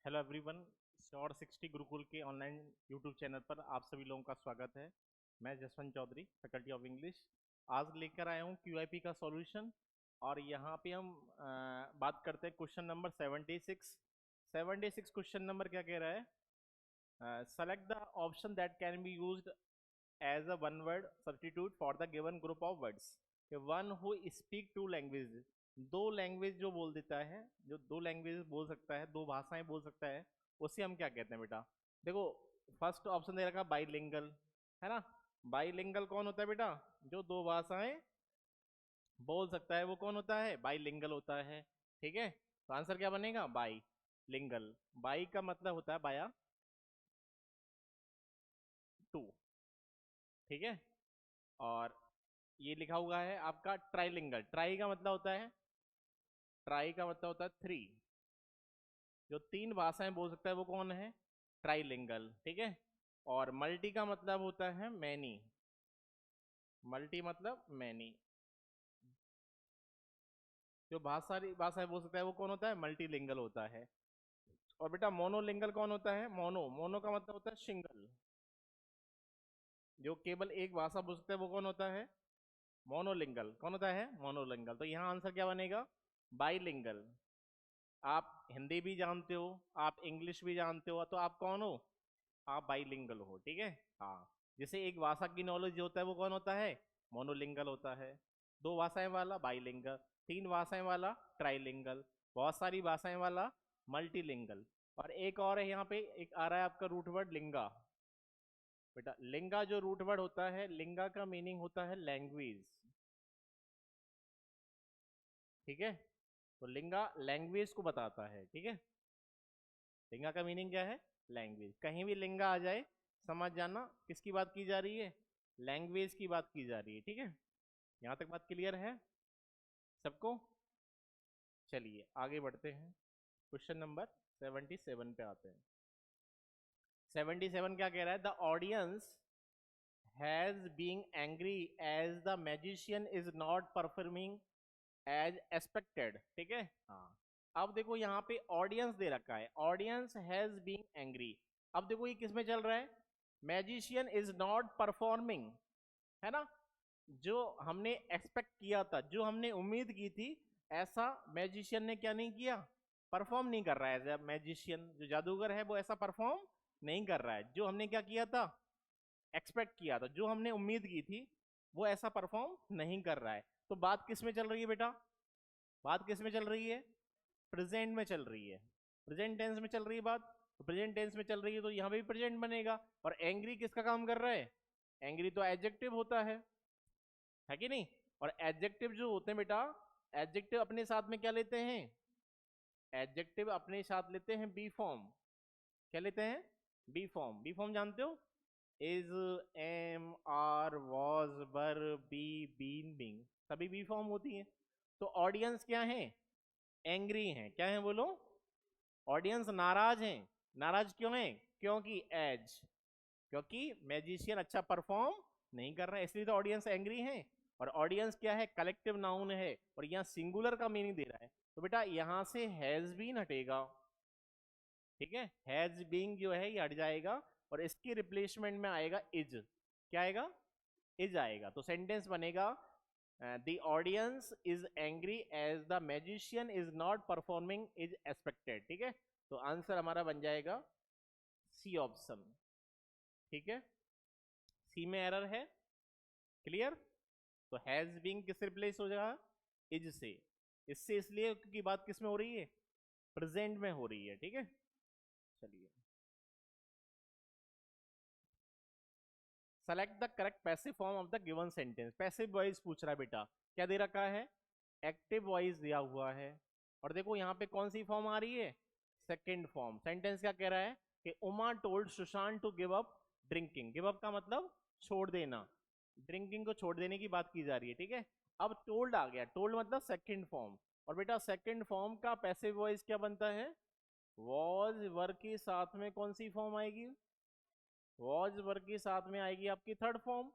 Hello everyone. Sure 60 Gurukul के online YouTube channel पर आप सभी लोगों का स्वागत है। मैं Jaswant Chaudhary, faculty of English, आज लेकर आया हूँ क्यूआईपी का सॉल्यूशन। और यहाँ पे हम बात करते हैं क्वेश्चन नंबर 76। 76 क्वेश्चन नंबर क्या कह रहा है? Select the option that can be used as a one word substitute for the given group of words. One who speak two language, दो लैंग्वेज जो बोल देता है, जो दो लैंग्वेज बोल सकता है, दो भाषाएं बोल सकता है, उसे हम क्या कहते हैं बेटा? देखो, फर्स्ट ऑप्शन दे रखा बाईलिंगल, है ना। बाईलिंगल कौन होता है बेटा? जो दो भाषाएं बोल सकता है वो कौन होता है? बाईलिंगल होता है। ठीक है, तो आंसर क्या बनेगा? By lingual. बाई का मतलब होता है बाया टू। ठीक है, और ये लिखा हुआ है आपका ट्राइलिंगल। ट्राई का मतलब होता है, ट्राई का मतलब होता है थ्री। जो तीन भाषाएं बोल सकता है वो कौन है? ट्राइलिंगल। ठीक है, और मल्टी का मतलब होता है मैनी। मल्टी मतलब मैनी। जो भाषाई भाषाएं बोल सकता है वो कौन होता है? मल्टीलिंगल होता है। और बेटा मोनोलिंगल कौन होता है? मोनो, मोनो का मतलब होता है सिंगल। जो केवल एक भाषा बोल सकता है वो कौन होता है? मोनोलिंगल। कौन होता है? मोनोलिंगल। तो यहाँ आंसर क्या बनेगा? बाईलिंगल। आप हिंदी भी जानते हो, आप इंग्लिश भी जानते हो, तो आप कौन हो? आप बाईलिंगल हो। ठीक है, हाँ। जैसे एक भाषा की नॉलेज जो होता है वो कौन होता है? मोनोलिंगल होता है। दो भाषाएं वाला बाईलिंगल, तीन भाषाएं वाला ट्राइलिंगल, बहुत सारी भाषाएं वाला मल्टीलिंगल। और एक और है यहाँ पे, एक आ रहा है आपका रूट वर्ड लिंगा। बेटा लिंगा जो रूट वर्ड होता है, लिंगा का मीनिंग होता है लैंग्वेज। ठीक है, तो लिंगा लैंग्वेज को बताता है। ठीक है, लिंगा का मीनिंग क्या है? लैंग्वेज। कहीं भी लिंगा आ जाए समझ जाना किसकी बात की जा रही है? लैंग्वेज की बात की जा रही है। ठीक है, यहाँ तक बात क्लियर है सबको? चलिए आगे बढ़ते हैं, क्वेश्चन नंबर 77 पे आते हैं। 77 क्या कह रहा है? The audience has being angry as the magician is not performing as expected. ठीक है, हाँ। अब देखो यहाँ पे ऑडियंस दे रखा है, ऑडियंस हैज बीइंग एंग्री। अब देखो ये किस में चल रहा है? मैजिशियन इज नॉट परफॉर्मिंग, है ना। जो हमने एक्सपेक्ट किया था, जो हमने उम्मीद की थी, ऐसा मैजिशियन ने क्या नहीं किया? परफॉर्म नहीं कर रहा है। एज मैजिशियन जो जादूगर है वो ऐसा परफॉर्म नहीं कर रहा है। जो हमने क्या किया था? एक्सपेक्ट किया था, जो हमने उम्मीद की थी, वो ऐसा परफॉर्म नहीं कर रहा है। तो बात किस में चल रही है बेटा? बात किस में चल रही है? प्रेजेंट में चल रही है। प्रेजेंट टेंस में चल रही है बात। तो प्रेजेंट टेंस में चल रही है तो यहाँ पे भी प्रेजेंट बनेगा। और एंग्री किसका काम कर रहा है? एंग्री तो एडजेक्टिव होता है कि नहीं? और एडजेक्टिव जो होते हैं बेटा, एडजेक्टिव अपने साथ में क्या लेते हैं? एडजेक्टिव अपने साथ लेते हैं बी फॉर्म। क्या लेते हैं? B form. बी फॉर्म जानते हो? Is, am, are, was, were, be, been, being, सभी बी फॉर्म होती हैं। तो ऑडियंस क्या है? एंग्री हैं। क्या है बोलो? ऑडियंस नाराज हैं। नाराज क्यों है? क्योंकि एज, क्योंकि मैजिशियन अच्छा परफॉर्म नहीं कर रहा है, इसलिए तो ऑडियंस एंग्री है। और ऑडियंस क्या है? कलेक्टिव नाउन है, और यहाँ सिंगुलर का मीनिंग दे रहा है। तो बेटा यहाँ से हैज बीन हटेगा। ठीक है, हैज बीइंग जो है ये हट जाएगा, और इसके रिप्लेसमेंट में आएगा इज। क्या आएगा? इज आएगा। तो सेंटेंस बनेगा the audience is angry as the magician is not performing is expected. ठीक है, तो आंसर हमारा बन जाएगा सी ऑप्शन। ठीक है, सी में एरर है। क्लियर? तो हैज बीइंग किससे रिप्लेस हो जाएगा? इज से। इससे इसलिए क्योंकि बात किस में हो रही है? प्रेजेंट में हो रही है। ठीक है, चलिए। Select the correct passive form of the given sentence. Passive voice पूछ रहा है बेटा। क्या दे रखा है? एक्टिव वॉइस दिया हुआ है। और देखो यहाँ पे कौन सी फॉर्म आ रही है? Second form. सेंटेंस क्या कह रहा है? कि Uma told Sushant to give up drinking. Give up का मतलब छोड़ देना, ड्रिंकिंग को छोड़ देने की बात की जा रही है। ठीक है, अब टोल्ड आ गया। टोल्ड मतलब सेकंड फॉर्म। और बेटा सेकंड फॉर्म का पैसिव वॉइस क्या बनता है? वॉज वर्ग के साथ में कौन सी फॉर्म आएगी? वॉज वर्ग के साथ में आएगी आपकी थर्ड फॉर्म।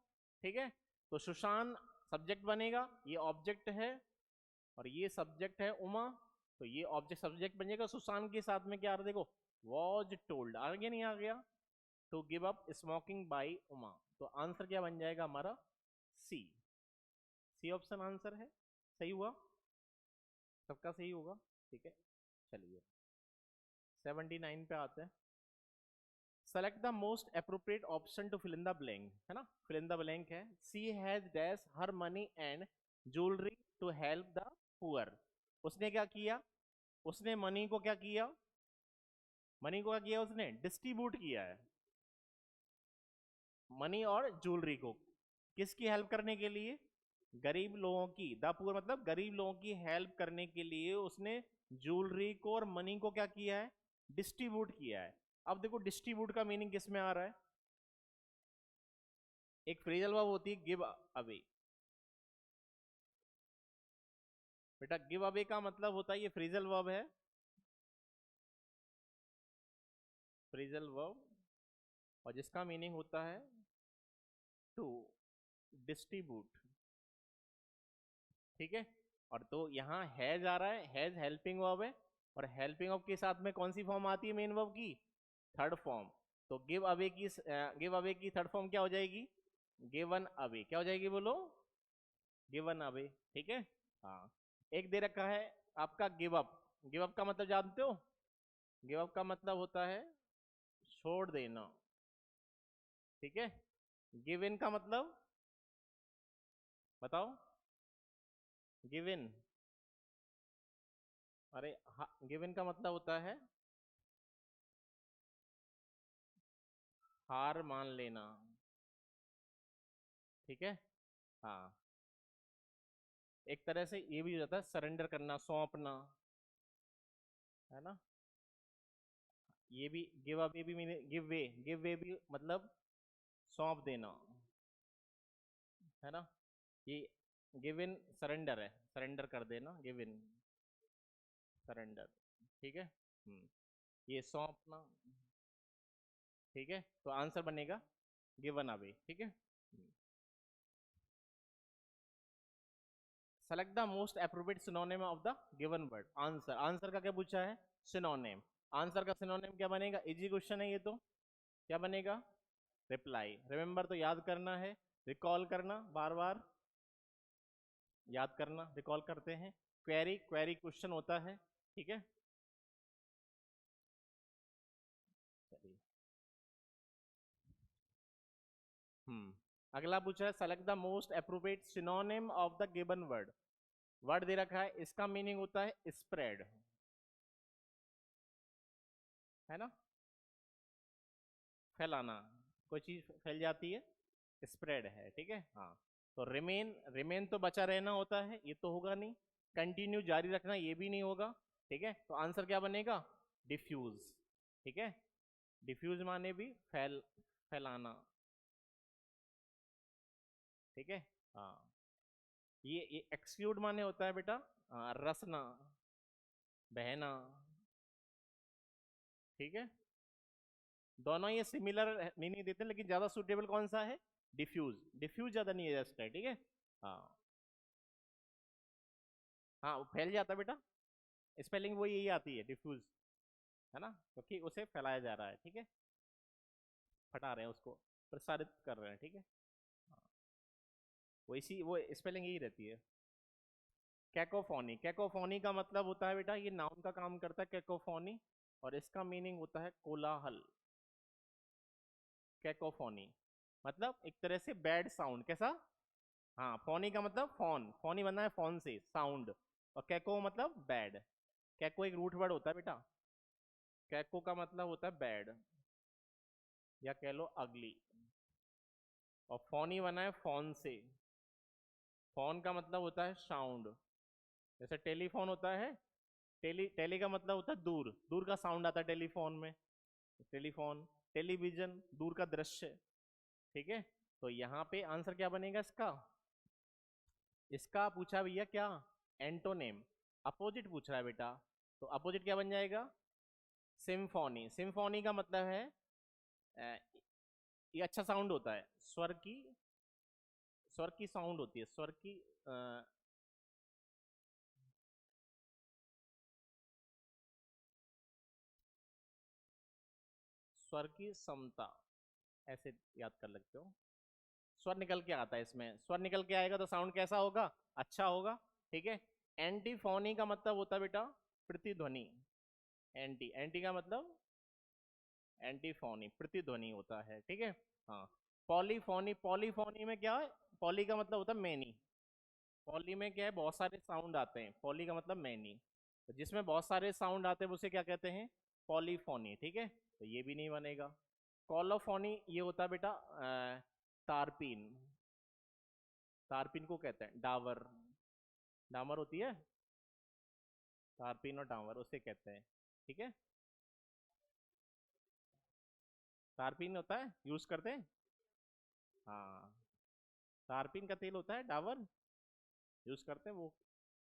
ठीक है, तो सुशांत सब्जेक्ट बनेगा, ये ऑब्जेक्ट है, और ये सब्जेक्ट है उमा। तो ये ऑब्जेक्ट सब्जेक्ट बनेगा। सुशांत के साथ में क्या आ रहा है? देखो वॉज टोल्ड, आ गया नहीं आ गया, to give up smoking by Uma. तो आंसर क्या बन जाएगा हमारा? सी। सी ऑप्शन आंसर है। सही हुआ, सबका सही होगा। ठीक है, चलिए 79 पे आते हैं। Select the most appropriate option to fill in the blank, है ना, फिल इन द ब्लैंक है। She has dash her money and jewellery to help the poor. उसने क्या किया? उसने मनी को क्या किया? मनी को क्या किया? उसने डिस्ट्रीब्यूट किया है मनी और ज्वेलरी को, किसकी हेल्प करने के लिए? गरीब लोगों की। द पुअर मतलब गरीब लोगों की हेल्प करने के लिए उसने ज्वेलरी को और मनी को क्या किया है? डिस्ट्रीब्यूट किया है। अब देखो डिस्ट्रीब्यूट का मीनिंग किस में आ रहा है? एक फ्रेजल वर्ब होती है गिव अवे। बेटा गिव अवे का मतलब होता है, ये फ्रेजल वर्ब है, फ्रेजल वर्ब, और जिसका मीनिंग होता है टू डिस्ट्रीब्यूट। ठीक है, और तो यहाँ हैज आ रहा है, हैज हेल्पिंग वर्ब है, और हेल्पिंग वर्ब के साथ में कौन सी फॉर्म आती है मेन वर्ब की? Third form. तो गिव अवे की थर्ड फॉर्म क्या हो जाएगी? Given away. क्या हो जाएगी बोलो? Given away. ठीक है, हाँ। एक दे रखा है आपका गिव अप। गिव अप का मतलब जानते हो? गिव अप का मतलब होता है छोड़ देना। ठीक है, गिव इन का मतलब बताओ? गिव इन, अरे गिव इन का मतलब होता है हार मान लेना। ठीक है, हाँ। एक तरह से ये भी हो जाता है सरेंडर करना, सौंपना, है ना। ये भी गिव अवे भी mean give way, give way भी मतलब सौंप देना, है ना। ये गिव इन सरेंडर है, सरेंडर कर देना, गिव इन सरेंडर। ठीक है, ये सौंपना। ठीक है, तो आंसर बनेगा गिवन अवे। ठीक है, select the most appropriate synonym of the given word. Answer, answer का क्या पूछा है? सिनोनिम। आंसर का सिनोनिम क्या बनेगा? इजी क्वेश्चन है ये तो। क्या बनेगा? रिप्लाई। रिमेंबर तो याद करना है, रिकॉल करना, बार बार याद करना, रिकॉल करते हैं। क्वेरी, क्वेरी क्वेश्चन होता है। ठीक है, चलिए। अगला पूछा है select the most appropriate synonym of the given word. Word दे रखा है, इसका मीनिंग होता है स्प्रेड, है ना, फैलाना। कोई चीज फैल जाती है, स्प्रेड है। ठीक है, हाँ। तो रिमेन, रिमेन तो बचा रहना होता है, ये तो होगा नहीं। कंटिन्यू जारी रखना, ये भी नहीं होगा। ठीक है, तो आंसर क्या बनेगा? डिफ्यूज। ठीक है, डिफ्यूज माने भी फैलाना। ठीक है, हाँ। ये एक्सक्यूड माने होता है बेटा रसना, बहना। ठीक है, दोनों ये सिमिलर मीनिंग देते हैं, लेकिन ज्यादा सुटेबल कौन सा है? डिफ्यूज। डिफ्यूज ज्यादा नहीं है, जस्ट है। ठीक है, हाँ। हाँ वो फैल जाता है बेटा, स्पेलिंग वो यही आती है डिफ्यूज, है ना, क्योंकि उसे फैलाया जा रहा है। ठीक है, फटा रहे हैं उसको, प्रसारित कर रहे हैं। ठीक है, हाँ, वो इसी वो स्पेलिंग यही रहती है। कैकोफोनी, कैकोफोनी का मतलब होता है बेटा, ये नाउन का काम करता है कैकोफोनी, और इसका मीनिंग होता है कोलाहल। कैकोफोनी मतलब एक तरह से बैड साउंड, कैसा? हाँ, फोनी का मतलब फोन, फोनी बना है फोन से साउंड, और कैको मतलब बैड। कैको एक रूट वर्ड होता है बेटा, कैको का मतलब होता है बैड, या कह लो अगली, और फोनी बना है फोन से। फोन का मतलब होता है साउंड, जैसे टेलीफोन होता है, टेली का मतलब होता है दूर, दूर का साउंड आता है टेलीफोन में, टेलीफोन। टेलीविजन दूर का दृश्य। ठीक है, तो यहाँ पे आंसर क्या बनेगा इसका? इसका पूछा भैया क्या? एंटोनेम, अपोजिट पूछ रहा है बेटा, तो अपोजिट क्या बन जाएगा? सिम्फोनी। सिम्फोनी का मतलब है ये अच्छा साउंड होता है, स्वर की, स्वर की साउंड होती है, स्वर की स्वर की समता, ऐसे याद कर लगते हो। स्वर निकल के आता है इसमें, स्वर निकल के आएगा तो साउंड कैसा होगा, अच्छा होगा। ठीक है। एंटीफोनी का मतलब होता है बेटा प्रतिध्वनि। एंटी, एंटी का मतलब एंटीफोनी, प्रतिध्वनि होता है। ठीक है। हाँ। पॉलीफोनी, पॉलीफोनी में क्या है, पॉली का मतलब होता है मैनी। पॉली में क्या है, बहुत सारे साउंड आते हैं, पॉली का मतलब मैनी। तो जिसमें बहुत सारे साउंड आते हैं उसे क्या कहते हैं, पॉलीफोनी। ठीक है। तो ये भी नहीं बनेगा। कॉलोफोनी ये होता है बेटा तारपीन। तारपीन को कहते हैं डावर, डामर होती है, तारपीन और डामर उसे कहते हैं। ठीक है। तारपीन होता है, यूज करते हैं। हाँ, तारपीन का तेल होता है, डावर यूज करते हैं, वो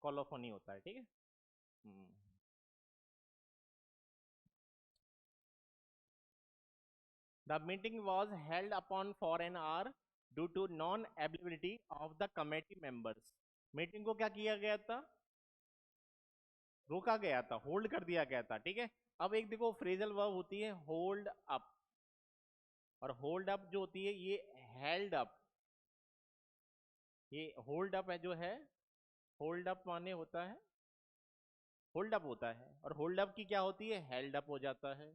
कॉलोफोनी होता है। ठीक है। हम्म। The meeting was held upon for an hour due to non-availability of the committee members. Meeting को क्या किया गया था, रोका गया था, होल्ड कर दिया गया था। ठीक है। अब एक देखो फ्रेजल वर्ब होती है होल्ड अप, और होल्ड अप जो होती है ये हेल्ड अप। ये होल्ड अप है जो है, होल्ड अप माने होता है, होल्ड अप होता है, और होल्ड अप की क्या होती है, हेल्ड अप हो जाता है,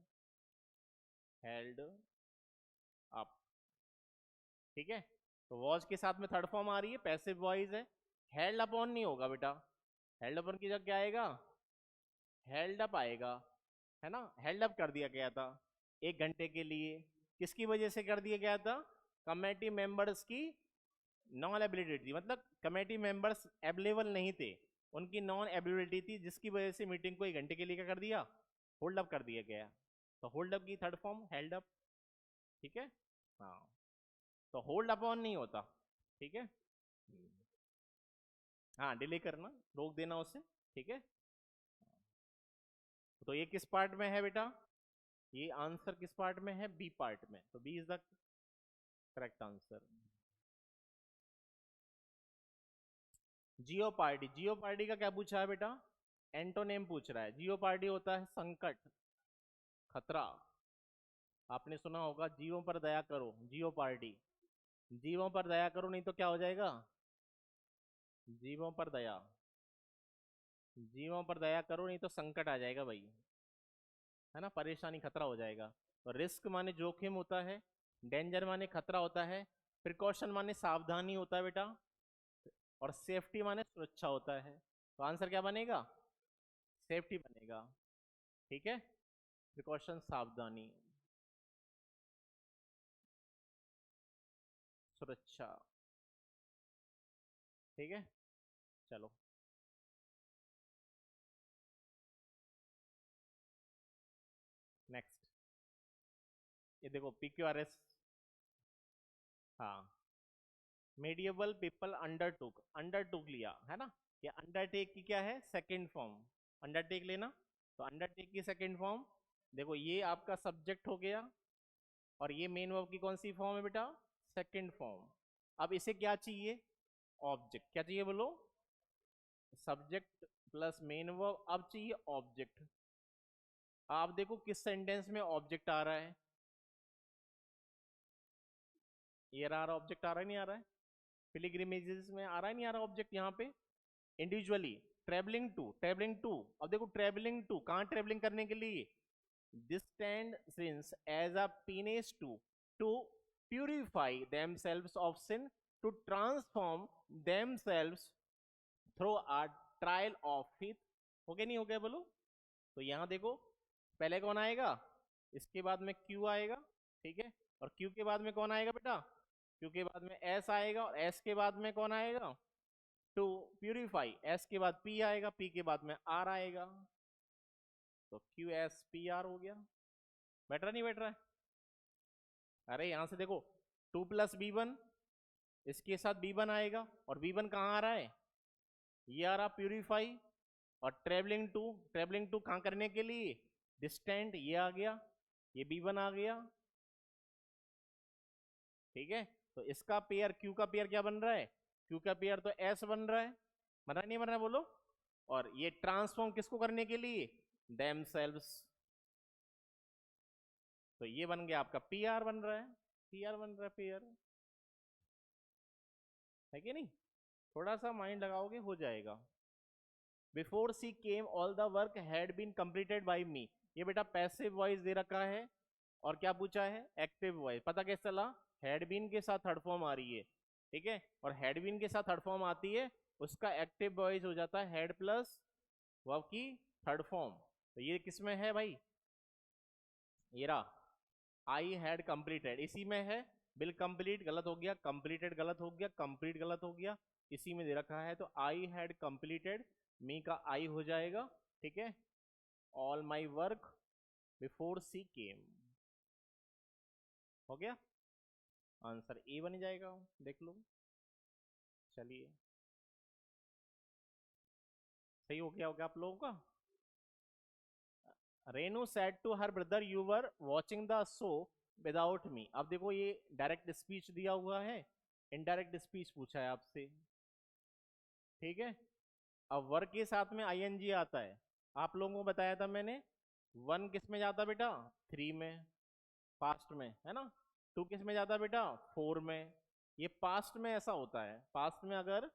हेल्ड अप। ठीक है। तो वॉज के साथ में थर्ड फॉर्म आ रही है, पैसिव वॉइस है। हेल्ड अपॉन नहीं होगा बेटा, हेल्ड अपॉन की जगह क्या आएगा, हेल्ड अप आएगा, है ना। हेल्ड अप कर दिया गया था 1 घंटे के लिए। किसकी वजह से कर दिया गया था, कमेटी मेंबर्स की नॉन एबिलिटी थी, मतलब कमेटी मेंबर्स अवेलेबल नहीं थे, उनकी नॉन एबिलिटी थी, जिसकी वजह से मीटिंग को 1 घंटे के लिए क्या कर दिया, होल्ड अप कर दिया गया। तो होल्ड अप की थर्ड फॉर्म हेल्ड अप। ठीक है। हाँ। तो होल्ड अपॉन नहीं होता। ठीक है। हाँ, डिले करना, रोक देना उसे। ठीक है। तो ये किस पार्ट में है बेटा, ये आंसर किस पार्ट में है, बी पार्ट में, तो B is the correct answer. जियो पार्टी, जियो पार्टी का क्या पूछा है बेटा, एंटोनेम पूछ रहा है। जियो पार्टी होता है संकट, खतरा। आपने सुना होगा जीवों पर दया करो, जियो पार्टी, जीवों पर दया करो, नहीं तो क्या हो जाएगा, जीवों पर दया, जीवों पर दया करो नहीं तो संकट आ जाएगा भाई, है ना, परेशानी, खतरा हो जाएगा। और रिस्क माने जोखिम होता है, डेंजर माने खतरा होता है, प्रिकॉशन माने सावधानी होता है बेटा, और सेफ्टी माने सुरक्षा होता है। तो आंसर क्या बनेगा, सेफ्टी बनेगा। ठीक है। प्रिकॉशन सावधानी, सुरक्षा। ठीक है। चलो नेक्स्ट। ये देखो PQRS। हाँ, मेडिएवल पीपल अंडरटुक, अंडरटुक लिया है ना। ये अंडरटेक की क्या है, सेकंड फॉर्म, अंडरटेक लेना। तो अंडरटेक की सेकंड फॉर्म, देखो ये आपका सब्जेक्ट हो गया, और ये मेन वर्ब की कौन सी फॉर्म है बेटा, सेकंड फॉर्म। अब इसे क्या चाहिए, ऑब्जेक्ट, क्या चाहिए बोलो, सब्जेक्ट प्लस मेन वर्ब, अब चाहिए ऑब्जेक्ट। आप देखो किस सेंटेंस में ऑब्जेक्ट आ रहा है, ये रहा ऑब्जेक्ट, आ रहा है नहीं आ रहा है, पिलिग्रिमेजेस में आ रहा है नहीं आ रहा ऑब्जेक्ट यहाँ पे, individually. Travelling to, travelling to, अब देखो ट्रेवलिंग टू कहाँ, ट्रेवलिंग करने के लिए, distant sins as a penance to purify themselves of sin, to transform themselves through a trial of faith। हो गया नहीं हो गया बोलो। तो यहां देखो पहले कौन आएगा, इसके बाद में Q आएगा। ठीक है। और Q के बाद में कौन आएगा बेटा, Q के बाद में S आएगा, और S के बाद में कौन आएगा, टू प्यूरिफाई, S के बाद P आएगा, P के बाद में R आएगा। तो QSPR हो गया। बैठ रहा नहीं बैठ रहा है, अरे यहां से देखो 2 + B1, इसके साथ B1 आएगा, और B1 कहाँ आ रहा है, ये आ रहा प्यूरिफाई, और ट्रेवलिंग टू, ट्रेवलिंग टू कहाँ करने के लिए, डिस्टेंट, ये आ गया, ये B1 आ गया। ठीक है। तो इसका पेयर, Q का पेयर क्या बन रहा है, Q का पेयर तो S बन रहा है, बन रहा नहीं बन रहा बोलो। और ये ट्रांसफॉर्म किसको करने के लिए, देम सेल्व्स, तो ये बन गया आपका पी आर बन रहा है, पी आर बन रहा है, पी आर है कि नहीं? थोड़ा सा माइंड लगाओगे हो जाएगा। Before she came all the work had been completed by me, ये बेटा पैसिव वॉइस दे रखा है, और क्या पूछा है? Active voice. पता कैसे चला? हैड बीन के साथ थर्ड फॉर्म आ रही है, ठीक है, और हैड बीन के साथ थर्ड फॉर्म आती है, उसका एक्टिव वॉइस हो जाता है हैड प्लस वर्ब की थर्ड फॉर्म। तो ये किस में है भाई? ये रहा, आई हैड कंप्लीटेड, इसी में है। बिल कंप्लीट गलत हो गया, कंप्लीटेड गलत हो गया, कंप्लीट गलत हो गया, इसी में दे रखा है। तो आई हैड कंप्लीटेड, मी का आई हो जाएगा, ठीक है। All my work before she केम, हो गया आंसर ए बन जाएगा, देख लो। चलिए, सही हो गया आप लोगों का। Renu said to her brother you were watching the show without me. अब देखो ये डायरेक्ट स्पीच दिया हुआ है, इनडायरेक्ट स्पीच पूछा है आपसे, ठीक है। अब वर्क के साथ में आईएनजी आता है, आप लोगों को बताया था मैंने। वन किस में जाता बेटा? थ्री में, पास्ट में, है ना। टू किस में जाता बेटा? फोर में। ये पास्ट में ऐसा होता है, पास्ट में अगर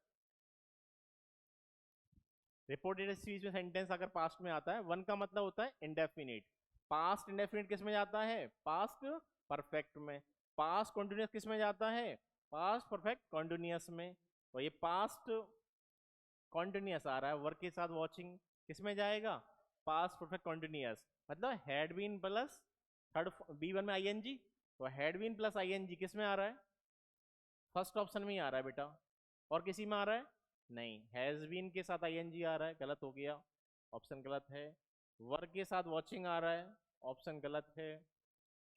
रिपोर्टेड स्पीच में सेंटेंस अगर पास्ट में आता है, वन का मतलब होता है इंडेफिनिट। पास्ट इंडेफिनिट किस में जाता है? पास्ट परफेक्ट में। पास्ट कॉन्टिन्यूस किस में जाता है? पास्ट परफेक्ट कॉन्टिन्यूस में। और ये पास्ट कॉन्टिन्यूस आ रहा है, वर्क के साथ वॉचिंग किस में जाएगा? Past perfect continuous. मतलब had been plus third V one में आईएनजी, तो हैड बीन प्लस आईएनजी किस में आ रहा है? फर्स्ट ऑप्शन में ही आ रहा है बेटा। और किसी में आ रहा है? नहीं, हैज बीन के साथ आईएनजी आ रहा है, गलत हो गया, ऑप्शन गलत है। वर्क के साथ वॉचिंग आ रहा है, ऑप्शन गलत है।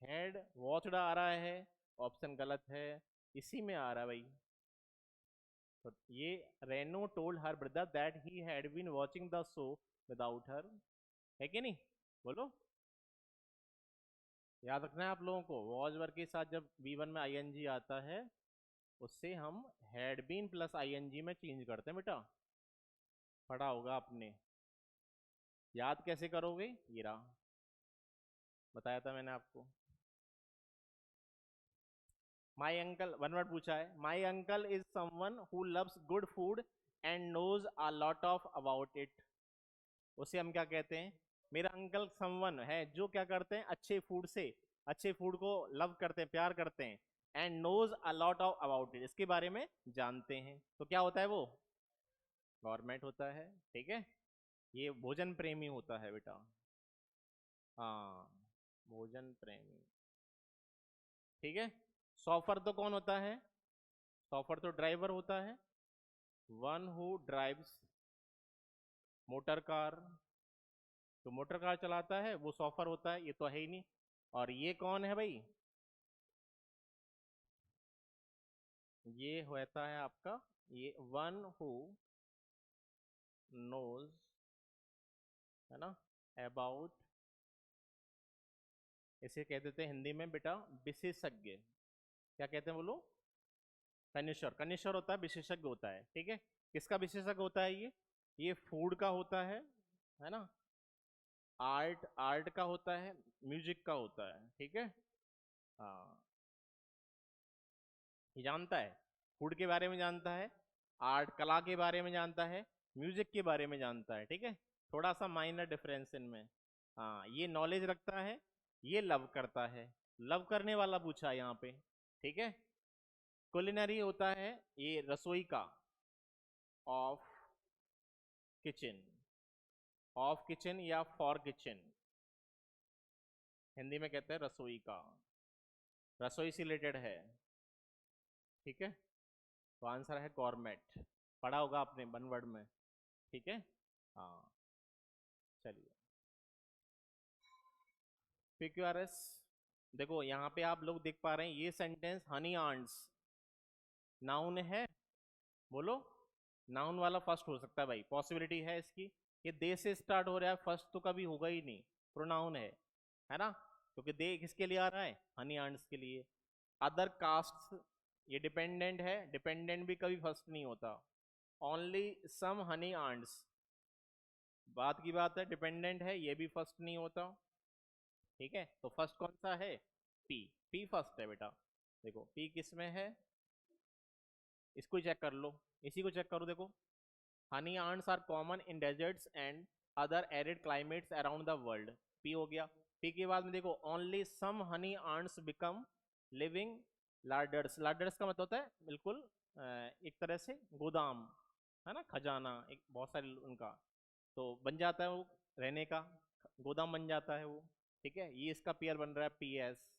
हैड वॉच्ड आ रहा है, ऑप्शन गलत है। इसी में आ रहा है भाई। तो ये Renu told her brother that he had been watching the show without her, है कि नहीं? बोलो। याद रखना है आप लोगों को, वॉज वर्क के साथ जब बी वन में आईएनजी आता है, उससे हम हैड बीन प्लस आईएनजी में चेंज करते हैं बेटा, पढ़ा होगा आपने। याद कैसे करोगे? ये रहा, बताया था मैंने आपको। माई अंकल, वन वर्ड पूछा है। My uncle is someone who loves good food and knows a lot of about it. उसे हम क्या कहते हैं? मेरा अंकल समवन है जो क्या करते हैं? अच्छे फूड से, अच्छे फूड को लव करते हैं, प्यार करते हैं। And knows a lot of about it, इसके बारे में जानते हैं। तो क्या होता है वो? गवर्नमेंट होता है, ठीक है। ये भोजन प्रेमी होता है बेटा। हाँ, भोजन प्रेमी, ठीक है। सॉफर तो कौन होता है? सॉफर तो ड्राइवर होता है, one who drives motor car. तो मोटर कार चलाता है वो सॉफर होता है, ये तो है ही नहीं। और ये कौन है भाई? ये होता है आपका, ये वन हु नोज, है ना, अबाउट, इसे कह देते हैं हिंदी में बेटा विशेषज्ञ। क्या कहते हैं बोलो? कनिश्वर। कनिश्वर होता है, विशेषज्ञ होता है, ठीक है। किसका विशेषज्ञ होता है ये फूड का होता है ना। आर्ट, आर्ट का होता है, म्यूजिक का होता है, ठीक है। हाँ, ये जानता है, फूड के बारे में जानता है, आर्ट कला के बारे में जानता है, म्यूजिक के बारे में जानता है, ठीक है। थोड़ा सा माइनर डिफरेंस इनमें। हाँ, ये नॉलेज रखता है, ये लव करता है। लव करने वाला पूछा है यहाँ पे, ठीक है। कुलिनरी होता है ये रसोई का, ऑफ किचन, ऑफ किचन या फॉर किचन, हिंदी में कहते हैं रसोई का, रसोई से रिलेटेड है, ठीक है। तो आंसर है गवर्नमेंट, पढ़ा होगा आपने वन वर्ड में, ठीक है। हाँ, चलिए। PQRS, देखो यहाँ पे आप लोग देख पा रहे हैं, ये सेंटेंस हनी आंट्स नाउन है, बोलो। नाउन वाला फर्स्ट हो सकता है भाई, पॉसिबिलिटी है इसकी। ये दे से स्टार्ट हो रहा है, फर्स्ट तो कभी होगा ही नहीं, प्रोनाउन है ना। क्योंकि दे किसके लिए आ रहा है? हनी आंट्स के लिए। अदर कास्ट, ये डिपेंडेंट है, डिपेंडेंट भी कभी फर्स्ट नहीं होता। ओनली सम हनी आंट्स, बात की बात है, डिपेंडेंट है, ये भी फर्स्ट नहीं होता। ठीक है, तो फर्स्ट कौन सा है? पी। पी फर्स्ट है बेटा। देखो पी किस में है, इसको ही चेक कर लो, इसी को चेक करो। देखो honey ants are common in deserts and other arid climates around the world. P हो गया। पी के बाद में देखो only some honey ants become living larders. Larders का मतलब होता है बिल्कुल एक तरह से गोदाम, है ना, खजाना, एक बहुत सारे उनका तो बन जाता है वो, रहने का गोदाम बन जाता है वो। ठीक है, ये इसका पेयर बन रहा है पी एस।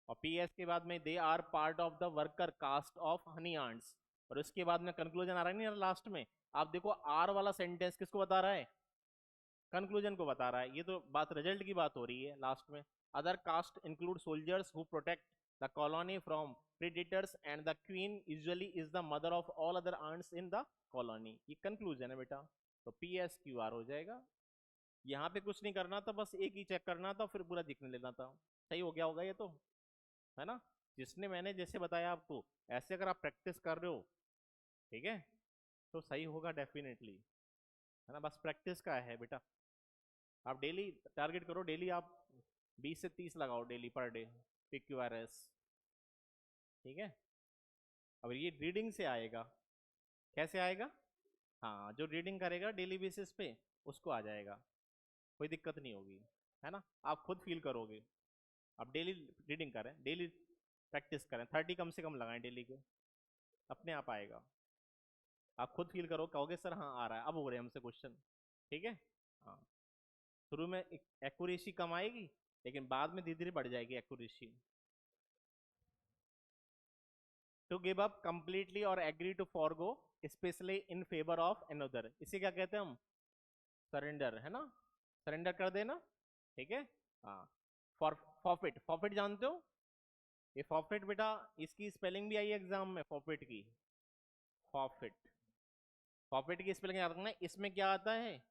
और पी एस के बाद में they are part of the worker caste of honey ants. और उसके बाद में कंक्लूजन आ रहा है नहीं लास्ट में। आप देखो आर वाला सेंटेंस किसको बता रहा है? कंक्लूजन को बता रहा है। ये तो बात रिजल्ट की बात हो रही है लास्ट में। Other caste include soldiers who protect the colony from predators and the queen usually is the mother of all other ants in the colony. ये कंक्लूजन है बेटा। तो पी एस क्यू आर हो जाएगा। यहाँ पे कुछ नहीं करना था, बस एक ही चेक करना था, फिर पूरा दिखने लेना था। सही हो गया होगा ये तो, है ना? जिसने मैंने जैसे बताया आपको, ऐसे अगर आप प्रैक्टिस कर रहे हो, ठीक है, तो सही होगा डेफिनेटली, है ना? बस प्रैक्टिस का है बेटा। आप डेली टारगेट करो, डेली आप 20 से 30 लगाओ डेली पर डे PQRS। ठीक है, अब ये रीडिंग से आएगा। कैसे आएगा? हाँ, जो रीडिंग करेगा डेली बेसिस पे उसको आ जाएगा, कोई दिक्कत नहीं होगी, है ना? आप खुद फील करोगे। आप डेली रीडिंग करें, डेली प्रैक्टिस करें, 30 कम से कम लगाएं डेली के, अपने आप आएगा। आप खुद फील करो, कहोगे सर हाँ आ रहा है, अब हो रहे हैं हमसे क्वेश्चन। ठीक है, हाँ। शुरू में एक्यूरेसी कम आएगी, लेकिन बाद में धीरे धीरे बढ़ जाएगी accuracy. To give up completely और agree to forgo specially in favour of another, इसे क्या कहते हैं हम? सरेंडर, है ना? सरेंडर कर देना। ठीक है, हाँ। फॉर फॉरफिट, फॉरफिट जानते हो? ये फॉरफिट बेटा, इसकी स्पेलिंग भी आई है एग्जाम में, फॉरफिट की। फॉरफिट, फॉरफिट की स्पेलिंग याद रखना। इसमें क्या आता है?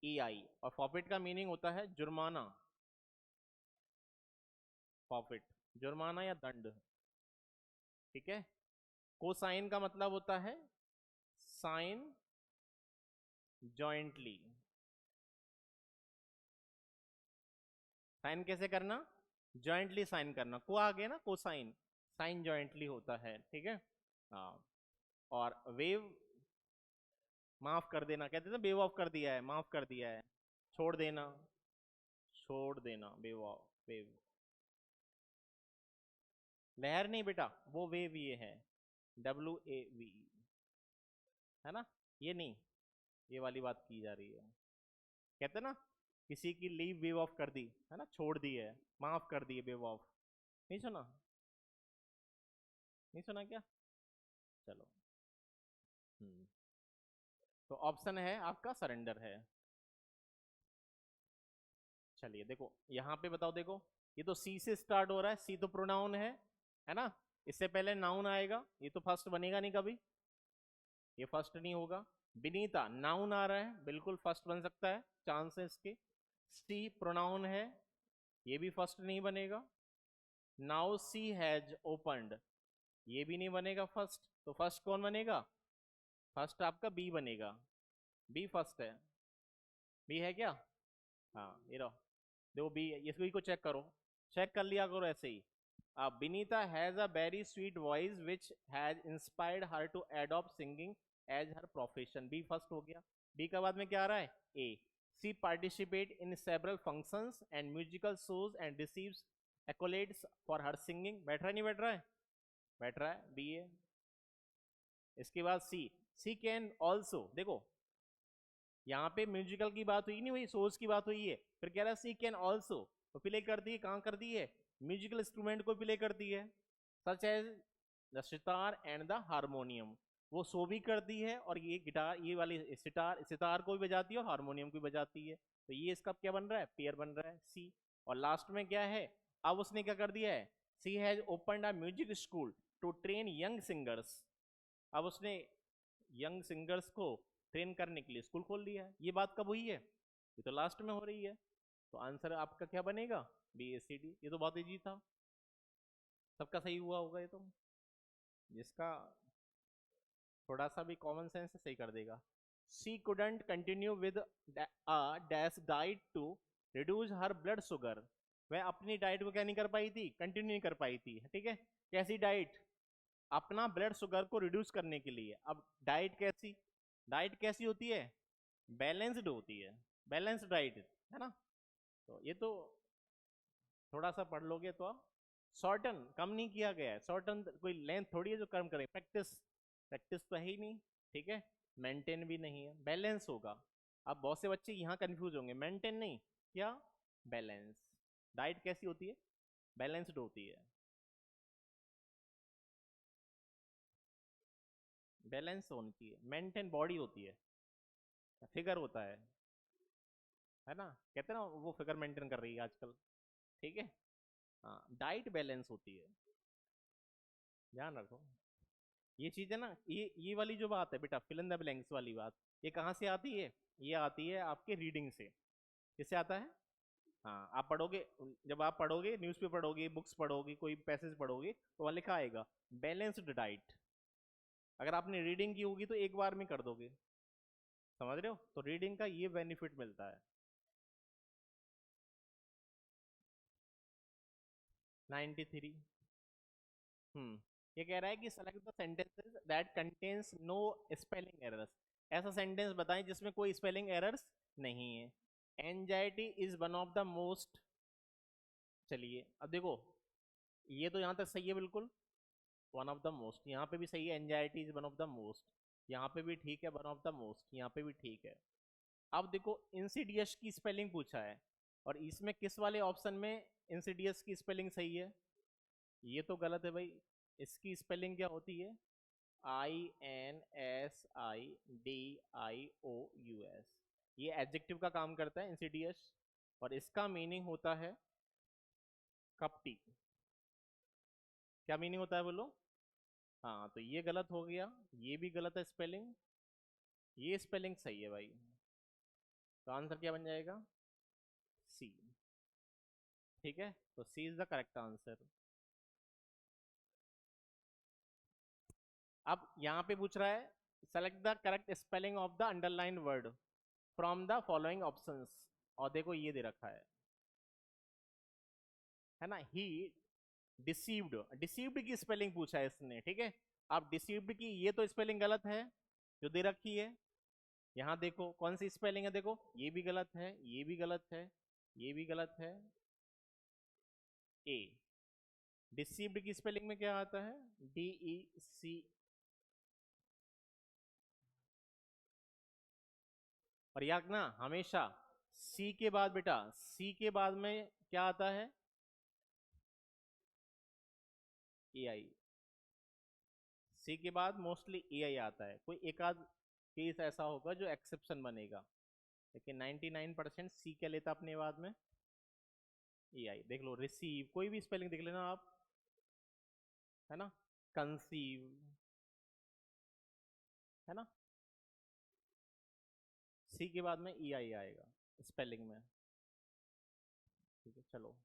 EI। और फॉरफिट का मीनिंग होता है जुर्माना। फॉरफिट, जुर्माना या दंड। ठीक है, कोसाइन का मतलब होता है साइन जॉइंटली। साइन कैसे करना? जॉइंटली साइन करना। को आ गया ना, कोसाइन, साइन जॉइंटली होता है। ठीक है, हाँ। और वेव, माफ कर देना कहते थे, वेव ऑफ कर दिया है, माफ कर दिया है, छोड़ देना, छोड़ देना, वेव ऑफ, वेव। लहर नहीं बेटा, वो वेव ये है, WAV, है ना? ये नहीं, ये वाली बात की जा रही है। कहते ना, किसी की लीव वेव ऑफ कर दी, है ना, छोड़ दी है, माफ कर दी है, वेव ऑफ। नहीं सुना? नहीं सुना क्या? चलो। हम्म, तो ऑप्शन है आपका सरेंडर है। चलिए देखो यहाँ पे बताओ, देखो ये तो सी से स्टार्ट हो रहा है, सी तो प्रोनाउन है ना? इससे पहले नाउन आएगा, ये तो फर्स्ट बनेगा नहीं कभी, ये फर्स्ट नहीं होगा। बिनीता नाउन आ रहा है, बिल्कुल फर्स्ट बन सकता है, चांस है इसके। सी प्रोनाउन है, ये भी फर्स्ट नहीं बनेगा। नाउ सी हैज ओपन्ड, ये भी नहीं बनेगा फर्स्ट। तो फर्स्ट कौन बनेगा? फर्स्ट आपका बी बनेगा, बी फर्स्ट है। बी है क्या? हाँ, ये रहो, देखो बी, इसको को चेक करो, चेक कर लिया करो ऐसे ही। Binita has a very sweet voice which has inspired her to adopt singing as her profession. B first हो गया। बी का बाद में क्या आ रहा है? A. She participate in several functions and musical shows and receives accolades for her singing. बैठ रहा है नहीं बैठ रहा है? बैठ रहा है, बी ए। इसके बाद सी, सी कैन ऑल्सो, देखो यहाँ पे म्यूजिकल की बात हुई नहीं हुई, सोर्स की बात हुई है, फिर कह रहा है सी कैन ऑल्सो, तो प्ले कर दी है, कहाँ कर दी है? म्यूजिकल इंस्ट्रूमेंट को प्ले कर दी है, such as the sitar and the harmonium. वो सो भी कर दी है, और ये गिटार, ये वाली सितार, सितार को भी बजाती है और हारमोनियम को भी बजाती है। तो ये इसका क्या बन रहा है? पेयर बन रहा है सी। और लास्ट में क्या है? अब उसने क्या कर दिया है? She has opened a music school to train young singers. अब उसने यंग सिंगर्स को ट्रेन करने के लिए स्कूल खोल दिया है। ये बात कब हुई है? ये तो लास्ट में हो रही है। तो आंसर आपका क्या बनेगा? BACD। ये तो बहुत इजी था, सबका सही हुआ होगा ये तो। जिसका थोड़ा सा भी कॉमन सेंस है सही कर देगा। She couldn't continue with dash diet to reduce her blood sugar, वह अपनी डाइट को क्या नहीं कर पाई थी, कंटिन्यू नहीं कर पाई थी, ठीक है। कैसी डाइट, अपना ब्लड शुगर को रिड्यूस करने के लिए। अब डाइट कैसी, डाइट कैसी होती है, बैलेंस्ड होती है, बैलेंस्ड डाइट है ना। तो ये तो थोड़ा सा पढ़ लोगे तो आप, शॉर्टन कम नहीं किया गया है, शॉर्टन कोई लेंथ थोड़ी है जो कम करे, प्रैक्टिस, प्रैक्टिस तो है ही नहीं, ठीक है। मेंटेन भी नहीं है, बैलेंस होगा। अब बहुत से बच्चे यहाँ कंफ्यूज होंगे, मेंटेन नहीं, क्या, बैलेंस। डाइट कैसी होती है, बैलेंस्ड होती है, बैलेंस होनी चाहिए। मेंटेन बॉडी होती है, फिगर होता है ना, कहते हैं ना वो फिगर मेंटेन कर रही है आजकल, ठीक है। हाँ, डाइट बैलेंस होती है, ध्यान रखो। ये चीज है ना, ये वाली जो बात है बेटा, फिल इन द ब्लैंक्स वाली बात, ये कहाँ से आती है, ये आती है आपके रीडिंग से। किससे आता है, हाँ आप पढ़ोगे, जब आप पढ़ोगे न्यूज़पेपर पढ़ोगे, बुक्स पढ़ोगे, कोई पैसेज पढ़ोगे, तो वहाँ लिखा आएगा बैलेंस्ड डाइट। अगर आपने रीडिंग की होगी तो एक बार में कर दोगे, समझ रहे हो, तो रीडिंग का ये बेनिफिट मिलता है। 93। ये कह रहा है कि select the sentences that contains no spelling errors, ऐसा सेंटेंस बताएं जिसमें कोई स्पेलिंग एरर्स नहीं है। Anxiety is one of the most, चलिए अब देखो, ये तो यहाँ तक सही है बिल्कुल, वन ऑफ द मोस्ट यहाँ पे भी सही है, anxiety is one of the most यहाँ पे भी ठीक है, वन ऑफ द मोस्ट यहाँ पे भी ठीक है। अब देखो इंसिडियस की स्पेलिंग पूछा है, और इसमें किस वाले ऑप्शन में इंसिडियस की स्पेलिंग सही है, ये तो गलत है भाई। इसकी स्पेलिंग क्या होती है, INSIDIOUS, ये एडजेक्टिव का काम करता है इंसिडियस, और इसका मीनिंग होता है कपटी। क्या मीनिंग होता है बोलो, हाँ तो ये गलत हो गया, ये भी गलत है स्पेलिंग, ये स्पेलिंग सही है भाई, तो आंसर क्या बन जाएगा, सी, ठीक है, तो सी इज द करेक्ट आंसर। अब यहाँ पे पूछ रहा है, select the correct spelling of the underline word from the following options, और देखो ये दे रखा है ना, ही डिसीव्ड, डिसीव्ड की स्पेलिंग पूछा है इसने, ठीक है। अब डिसीव्ड की ये तो स्पेलिंग गलत है जो दे रखी है, यहाँ देखो कौन सी स्पेलिंग है, देखो ये भी गलत है, ये भी गलत है, ये भी गलत है, ए। डिसीव्ड की स्पेलिंग में क्या आता है, DEC, और याद ना हमेशा सी के बाद बेटा, सी के बाद में क्या आता है, AI, सी के बाद मोस्टली AI आता है, कोई एक आध केस ऐसा होगा जो एक्सेप्शन बनेगा, लेकिन 99% सी क्या लेता अपने बाद में, AI। देख लो रिसीव, कोई भी स्पेलिंग देख लेना आप, है ना, कंसीव, है ना, सी के बाद में EI आएगा स्पेलिंग में, ठीक है। चलो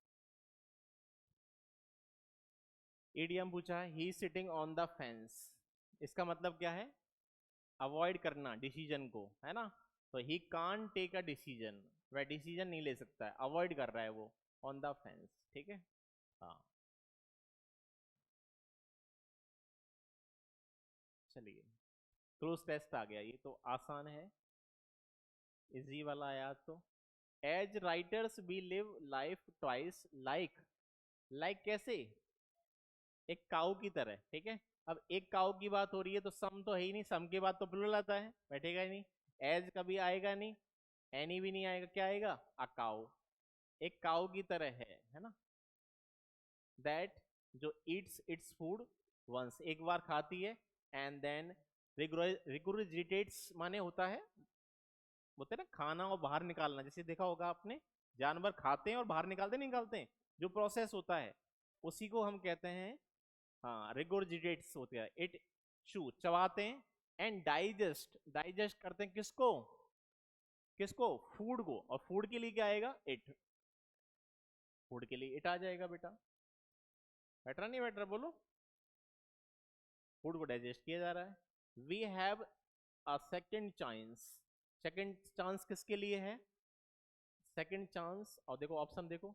इडियम पूछा है, ही सिटिंग ऑन द फेंस, इसका मतलब क्या है, अवॉइड करना डिसीजन को, है ना, तो ही कान टेक अ डिसीजन, वह डिसीजन नहीं ले सकता है, अवॉइड कर रहा है वो, ऑन द फेंस, ठीक है। हाँ चलिए, क्रूज टेस्ट आ गया, ये तो आसान है, इजी वाला आया तो। As writers we live life twice, like, like कैसे, एक काऊ की तरह, ठीक है। अब एक काऊ की बात हो रही है तो सम तो है ही नहीं, सम के बाद तो प्लूरल आता है, बैठेगा ही नहीं, एज कभी आएगा नहीं, एनी भी नहीं आएगा, क्या आएगा, अ काऊ, एक काऊ की तरह है ना, दैट, जो ईट्स इट्स फूड वंस, एक बार खाती है, एंड देन रिगुरजिटेट्स, माने होता है, बोलते हैं ना खाना और बाहर निकालना, जैसे देखा होगा आपने, जानवर खाते हैं और बाहर निकालते निकालते हैं, जो प्रोसेस होता है उसी को हम कहते हैं, हाँ रिगोर्जिटेट्स होते हैं, इट चू चबाते हैं, एंड डाइजेस्ट, डाइजेस्ट करते हैं किसको, किसको, फूड को, और फूड के लिए क्या आएगा, इट, फूड के लिए इट आ जाएगा बेटा, बेटर नहीं बेटर बोलो, फूड को डाइजेस्ट किया जा रहा है। We have a second chance, second chance किसके लिए है, सेकंड चांस। और देखो ऑप्शन देखो,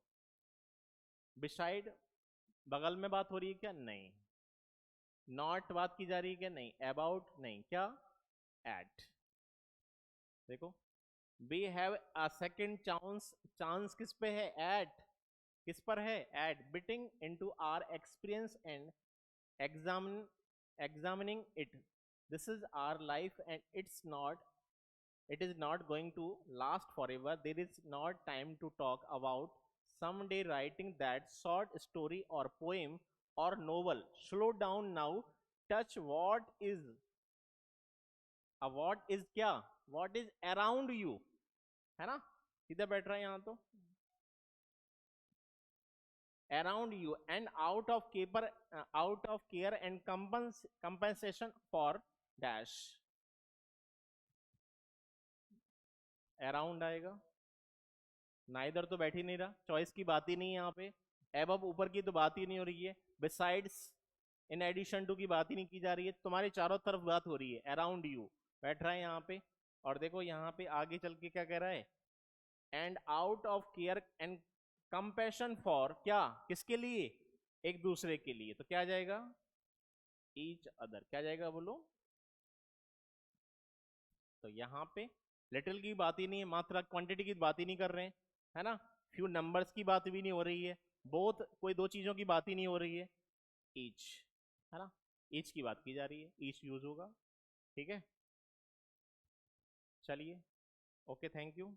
बिसाइड बगल में बात हो रही है क्या? नहीं। नॉट बात की जा रही है क्या? नहीं। अबाउट नहीं। क्या? एट। देखो, we have a second chance. Chance किस पे है? एट। किस पर है? At. Biting into our experience and examine examining it. This is our life and it is not going to last forever. There is not time to talk about someday writing that short story or poem or novel. Slow down now. Touch what is, what is क्या? What is around you, है ना? किधर बैठ रहा है यहाँ तो? Around you and out of care and compensation for dash। Around आएगा ना, इधर तो बैठ ही नहीं रहा, चॉइस की बात ही नहीं है यहाँ पे। एबव ऊपर की तो बात ही नहीं हो रही है, बिसाइड्स इन एडिशन टू की बात ही नहीं की जा रही है, तुम्हारे चारों तरफ बात हो रही है, अराउंड यू बैठ रहा है यहाँ पे। और देखो यहाँ पे आगे चल के क्या कह रहा है? And out of care and compassion for क्या? किसके लिए? एक दूसरे के लिए। तो क्या जाएगा? Each other. क्या जाएगा बोलो? तो यहाँ पे लिटिल की बात ही नहीं है, मात्रा क्वांटिटी की बात ही नहीं कर रहे हैं, है ना? फ्यू नंबर्स की बात भी नहीं हो रही है, बोथ कोई दो चीजों की बात ही नहीं हो रही है, ईच, है ना? ईच की बात की जा रही है, ईच यूज होगा। ठीक है, चलिए, ओके, थैंक यू।